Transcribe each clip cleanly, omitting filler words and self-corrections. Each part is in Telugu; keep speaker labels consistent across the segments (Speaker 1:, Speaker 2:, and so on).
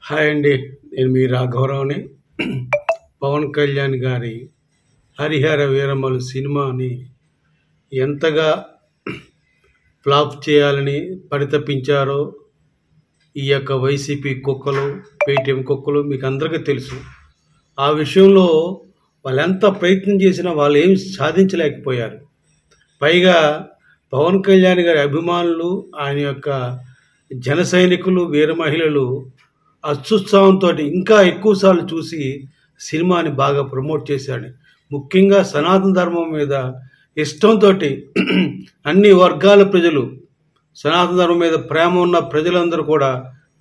Speaker 1: హాయ్ అండి, నేను మీ రాఘవరావుని. పవన్ కళ్యాణ్ గారి హరిహర వీరమలు సినిమాని ఎంతగా ఫ్లాప్ చేయాలని పరితపించారో ఈ యొక్క వైసీపీ కుక్కలు, పేటీఎం కుక్కలు మీకు అందరికీ తెలుసు. ఆ విషయంలో వాళ్ళు ఎంత ప్రయత్నం చేసినా వాళ్ళు ఏం సాధించలేకపోయారు. పైగా పవన్ కళ్యాణ్ గారి అభిమానులు, ఆయన యొక్క జన సైనికులు, వీర మహిళలు అత్యుత్సాహంతో ఇంకా ఎక్కువసార్లు చూసి సినిమాని బాగా ప్రమోట్ చేశాడు. ముఖ్యంగా సనాతన ధర్మం మీద ఇష్టంతో అన్ని వర్గాల ప్రజలు, సనాతన ధర్మం మీద ప్రేమ ఉన్న ప్రజలందరూ కూడా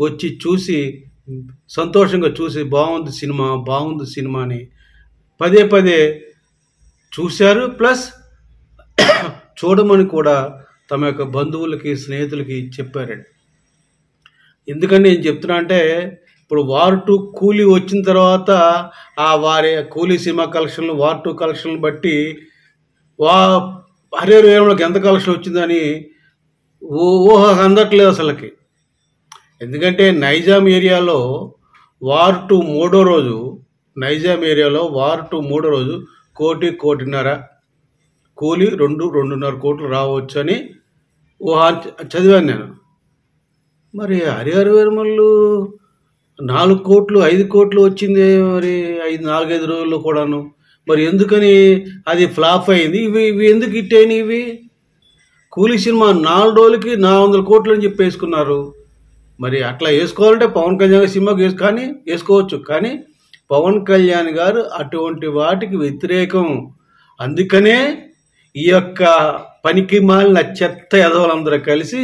Speaker 1: వచ్చి చూసి సంతోషంగా చూసి బాగుంది సినిమా అని పదే పదే చూశారు. ప్లస్ చూడమని కూడా తమ యొక్క బంధువులకి, స్నేహితులకి చెప్పారండి. ఎందుకని నేను చెప్తున్నా అంటే, ఇప్పుడు వార్ 2 కూలీ వచ్చిన తర్వాత వారి కూలీ సినిమా కలెక్షన్లు, వార్ 2 కలెక్షన్లు బట్టి హరిహర వీరమలకి ఎంత కలెక్షన్ వచ్చిందని ఊహ అందట్లేదు అసలుకి. ఎందుకంటే నైజాం ఏరియాలో వార్ 2 మూడో రోజు, వార్ 2 మూడో రోజు 1-1.5 కూలీ 2-2.5 కోట్లు రావచ్చు అని ఊహ చదివాను నేను. మరి హరిహర వీరమల్లు 4 కోట్లు 5 కోట్లు వచ్చింది మరి 4-5 రోజుల్లో కూడాను. మరి ఎందుకని అది ఫ్లాప్ అయింది? ఇవి ఎందుకు హిట్ అయినాయి? ఇవి కూలీ సినిమా 4 రోజులకి 400 కోట్లు అని చెప్పి వేసుకున్నారు. మరి అట్లా వేసుకోవాలంటే పవన్ కళ్యాణ్ సినిమాకి వేసుకోవచ్చు, కానీ పవన్ కళ్యాణ్ గారు అటువంటి వాటికి వ్యతిరేకం. అందుకనే ఈ యొక్క పనికి మాలిన చెత్త ఎదవలందరూ కలిసి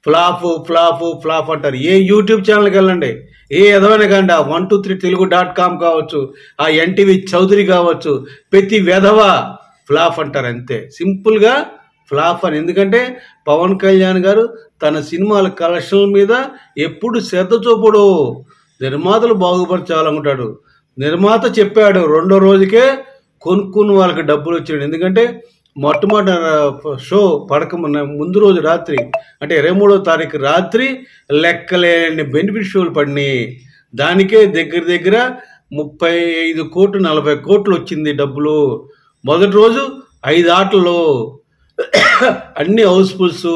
Speaker 1: ఫ్లాప్ అంటారు. ఏ యూట్యూబ్ ఛానల్కి వెళ్ళండి, ఏ ఎదవైనా కానీ, 123telugu.com కావచ్చు, ఆ ఎన్టీవీ చౌదరి కావచ్చు, ప్రతి వెధవ ఫ్లాప్ అంటారు. అంతే సింపుల్గా ఫ్లాప్ అని. ఎందుకంటే పవన్ కళ్యాణ్ గారు తన సినిమాల కలెక్షన్ల మీద ఎప్పుడు శ్రద్ధ చూపడు. నిర్మాతలు బాగుపరచాలనుకుంటాడు. నిర్మాత చెప్పాడు, 2వ రోజుకే కొనుక్కున్న వాళ్ళకి డబ్బులు వచ్చాడు. ఎందుకంటే మొట్టమొదటి షో ముందు రోజు రాత్రి, అంటే 23వ తారీఖు రాత్రి లెక్కలేని బెనిఫిట్ షోలు పడినాయి. దానికే దగ్గర 35 కోట్లు 40 కోట్లు వచ్చింది డబ్బులు. మొదటి రోజు 5 ఆటల్లో అన్ని హౌస్ఫుల్స్.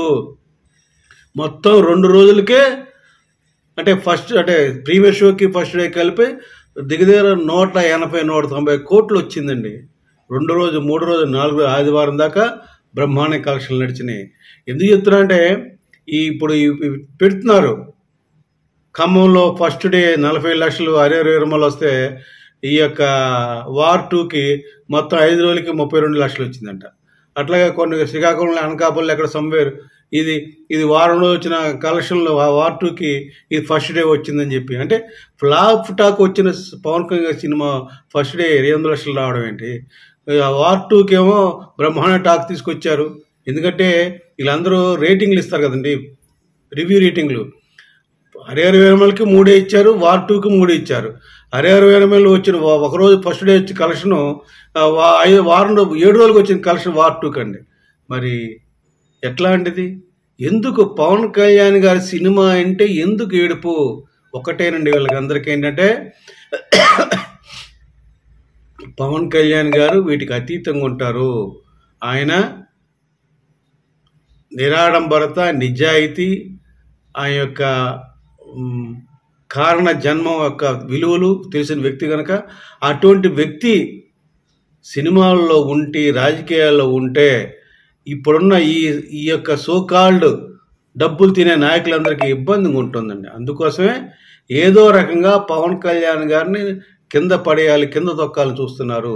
Speaker 1: మొత్తం 2 రోజులకే, అంటే ప్రీవియస్ షోకి ఫస్ట్ డే కలిపి దగ్గర 180-190 కోట్లు వచ్చిందండి. 2 రోజు, 3 రోజు, 4 ఆదివారం దాకా బ్రహ్మాండ కలెక్షన్లు నడిచినాయి. ఎందుకు చెప్తున్నా అంటే, ఇప్పుడు పెడుతున్నారు ఖమ్మంలో ఫస్ట్ డే 40 లక్షలు హరిహర వీరమలు వస్తే, ఈ యొక్క వార్ 2కి మొత్తం 5 రోజులకి 32 లక్షలు వచ్చిందంట. అట్లాగే కొన్ని శ్రీకాకుళంలో, అనకాపల్లి ఎక్కడ సంవేర్ ఇది వారంలో వచ్చిన కలెక్షన్లు వార్ 2కి ఇది ఫస్ట్ డే వచ్చిందని చెప్పి, అంటే ఫ్లాప్ టాక్ వచ్చిన Pavan Kalyan cinema first day 200 లక్షలు రావడం ఏంటి? వార్ 2కి ఏమో బ్రహ్మాండ టాక్ తీసుకొచ్చారు. ఎందుకంటే వీళ్ళందరూ రేటింగ్లు ఇస్తారు కదండి, రివ్యూ రేటింగ్లు. హరిహర వీరమలకి 3 ఇచ్చారు, వార్ 2కి 3 ఇచ్చారు. హరిహర వీరమలు వచ్చిన ఒకరోజు ఫస్ట్ డే వచ్చి కలెక్షన్ వారం 7 రోజులకు వచ్చిన కలెక్షన్ వార్ 2కి అండి. మరి ఎట్లాంటిది? ఎందుకు పవన్ కళ్యాణ్ గారి సినిమా అంటే ఎందుకు ఏడుపు? ఒకటేనండి, వీళ్ళకి అందరికీ ఏంటంటే, పవన్ కళ్యాణ్ గారు వీటికి అతీతంగా ఉంటారు. ఆయన నిరాడంబరత, నిజాయితీ, ఆయన యొక్క కారణ జన్మం యొక్క విలువలు తెలిసిన వ్యక్తి కనుక, అటువంటి వ్యక్తి సినిమాల్లో ఉండి రాజకీయాల్లో ఉంటే ఇప్పుడున్న ఈ యొక్క సోకాల్డ్ డబ్బులు తినే నాయకులందరికీ ఇబ్బందిగా ఉంటుందండి. అందుకోసమే ఏదో రకంగా పవన్ కళ్యాణ్ గారిని కింద పడేయాలి, కింద తొక్కాలని చూస్తున్నారు.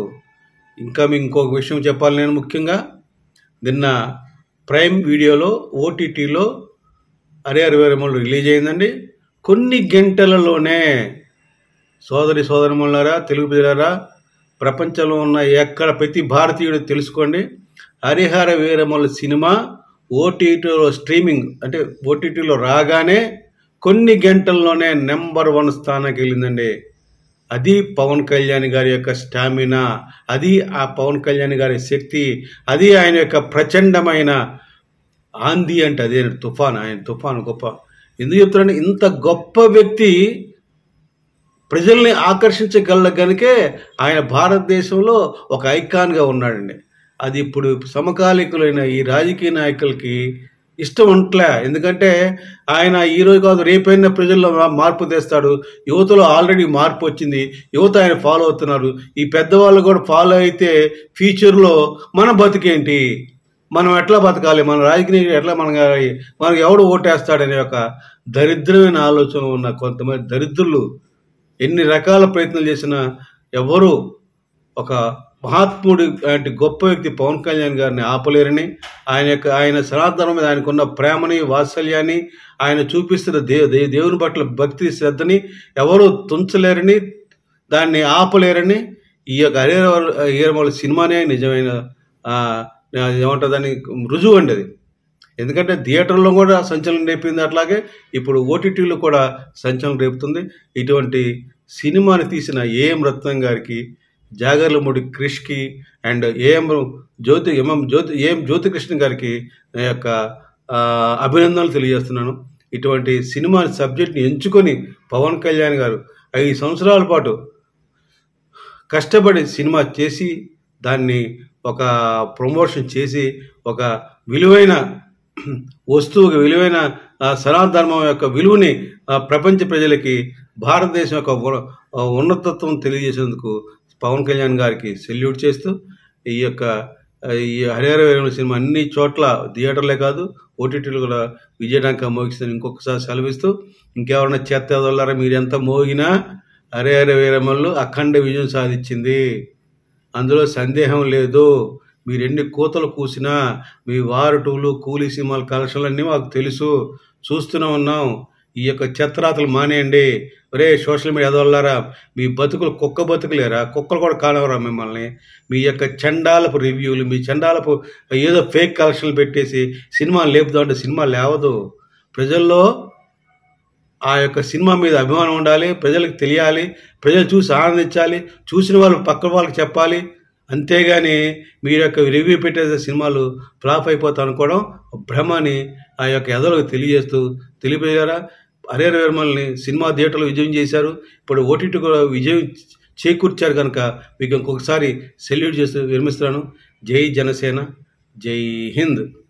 Speaker 1: ఇంకా మీకు ఇంకొక విషయం చెప్పాలి. నేను ముఖ్యంగా నిన్న ప్రైమ్ వీడియోలో, ఓటీటీలో హరిహర వీరమలు రిలీజ్ అయిందండి. కొన్ని గంటలలోనే సోదరిమణులారా, తెలుగు ప్రజలారా, ప్రపంచంలో ఉన్న ఎక్కడ ప్రతి భారతీయుడు తెలుసుకోండి, హరిహర వీరమలు సినిమా ఓటీటీలో స్ట్రీమింగ్, అంటే ఓటీటీలో రాగానే కొన్ని గంటల్లోనే నెంబర్ 1 స్థానానికి వెళ్ళిందండి. అది పవన్ కళ్యాణ్ గారి యొక్క స్టామినా, అది ఆ పవన్ కళ్యాణ్ గారి శక్తి, అది ఆయన యొక్క ప్రచండమైన ఆంధీ. అంటే అదే తుఫాన్, ఆయన తుఫాను గొప్ప. ఎందుకు చెప్తున్నాను? ఇంత గొప్ప వ్యక్తి ప్రజల్ని ఆకర్షించగల గనుకే ఆయన భారతదేశంలో ఒక ఐకాన్గా ఉన్నాడండి. అది ఇప్పుడు సమకాలీకులైన ఈ రాజకీయ నాయకులకి ఇష్టం ఉండట్లే. ఎందుకంటే ఆయన ఈరోజు కాదు రేపైనా ప్రజల్లో మార్పు తెస్తాడు. యువతలో ఆల్రెడీ మార్పు వచ్చింది. యువత ఆయన ఫాలో అవుతున్నారు. ఈ పెద్దవాళ్ళు కూడా ఫాలో అయితే ఫ్యూచర్లో మన బతికేంటి, మనం ఎట్లా బతకాలి, మన రాజకీయ ఎట్లా మనకు ఎవడు ఓటేస్తాడనే ఒక దరిద్రమైన ఆలోచన ఉన్న కొంతమంది దరిద్రులు ఎన్ని రకాల ప్రయత్నాలు చేసినా ఎవరు ఒక మహాత్ముడి లాంటి గొప్ప వ్యక్తి పవన్ కళ్యాణ్ గారిని ఆపలేరని, ఆయన సనాతనం మీద ఆయనకున్న ప్రేమని, వాత్సల్యాన్ని, ఆయన చూపిస్తున్న దేవుని పట్ల భక్తి శ్రద్ధని ఎవరు తుంచలేరని, దాన్ని ఆపలేరని ఈ యొక్క హరిహరమల సినిమానే నిజమైన ఏమంటుందని రుజువు అండి అది. ఎందుకంటే థియేటర్లో కూడా సంచలనం రేపింది, అట్లాగే ఇప్పుడు ఓటీటీలో కూడా సంచలనం రేపుతుంది. ఇటువంటి సినిమాని తీసిన ఏఎం రత్నం గారికి, జాగర్లమూడి క్రిష్కి అండ్ ఏఎం జ్యోతికృష్ణ గారికి నా యొక్క అభినందనలు తెలియజేస్తున్నాను. ఇటువంటి సినిమా సబ్జెక్ట్ని ఎంచుకొని పవన్ కళ్యాణ్ గారు 5 సంవత్సరాల పాటు కష్టపడి సినిమా చేసి దాన్ని ఒక ప్రమోషన్ చేసి ఒక విలువైన వస్తువుకి, విలువైన సనాతన ధర్మం యొక్క విలువని ప్రపంచ ప్రజలకి, భారతదేశం యొక్క ఉన్నతత్వం తెలియజేసేందుకు పవన్ కళ్యాణ్ గారికి సెల్యూట్ చేస్తూ ఈ హరిహర సినిమా అన్ని చోట్ల థియేటర్లే కాదు ఓటీటీలు కూడా విజయడానికి మోగిస్తాను ఇంకొకసారి సెలవిస్తూ, ఇంకెవరైనా చేత వదలారా, మీరు ఎంత మోగినా హరిహర వీరమల్లు అఖండ విజయం సాధించింది, అందులో సందేహం లేదు. మీరు ఎన్ని కూతలు కూసినా మీ వారు టూలు కూలీ సినిమాల కలెక్షన్లన్నీ మాకు తెలుసు, చూస్తూనే ఉన్నాం. ఈ యొక్క చెత్తరాతలు మానేయండి. ఒరే సోషల్ మీడియా ఎదవల్లారా, మీ బతుకులు కుక్క బతుకులేరా, కుక్కలు కూడా కానవరా మిమ్మల్ని. మీ యొక్క చండాలపు రివ్యూలు, మీ చండాలపు ఏదో ఫేక్ కలెక్షన్లు పెట్టేసి సినిమా లేపుదామంటే సినిమా లేవదు. ప్రజల్లో ఆ యొక్క సినిమా మీద అభిమానం ఉండాలి, ప్రజలకు తెలియాలి, ప్రజలు చూసి ఆనందించాలి, చూసిన వాళ్ళు పక్క వాళ్ళకి చెప్పాలి. అంతేగాని మీరు యొక్క రివ్యూ పెట్టేసే సినిమాలు ఫ్లాప్ అయిపోతాయి అనుకోవడం భ్రమని ఆ యొక్క ఎదలకు తెలియజేయారా. హరిహర వీరమల్ని సినిమా థియేటర్లో విజయం చేశారు, ఇప్పుడు ఓటీటీ కూడా విజయం చేకూర్చారు కనుక మీకు ఇంకొకసారి సెల్యూట్ చేస్తూ విరమిస్తున్నాను. జై జనసేన, జై హింద్.